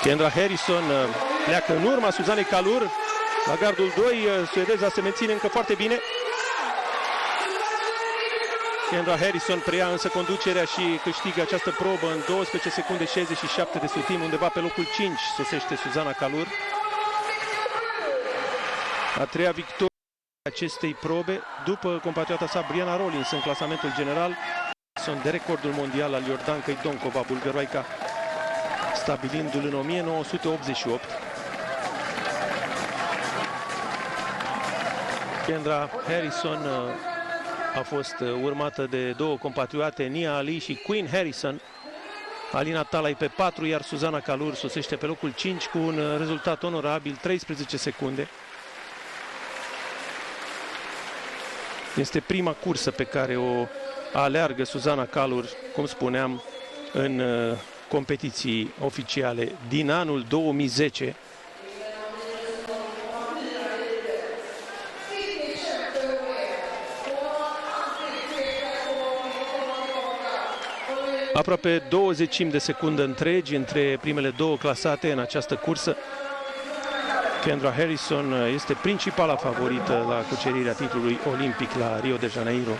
Kendra Harrison pleacă în urma Suzanei Kalur. La gardul 2, suedeza se menține încă foarte bine. Kendra Harrison preia însă conducerea și câștigă această probă în 12 secunde 67 de sutim. Undeva pe locul 5 sosește Suzana Kalur. A treia victorie acestei probe după compatriota sa Briana Rollins în clasamentul general. Sunt de recordul mondial al Iordancăi Doncova, bulgăroaica, stabilindu-l în 1988. Kendra Harrison a fost urmată de două compatrioate, Nia Ali și Queen Harrison. Alina Talai pe 4, iar Suzana Kalur sosește pe locul 5 cu un rezultat onorabil, 13 secunde. Este prima cursă pe care o aleargă Suzana Kalur, cum spuneam, în competiții oficiale din anul 2010. Aproape 20 de secunde întregi între primele două clasate în această cursă. Kendra Harrison este principala favorită la cucerirea titlului olimpic la Rio de Janeiro.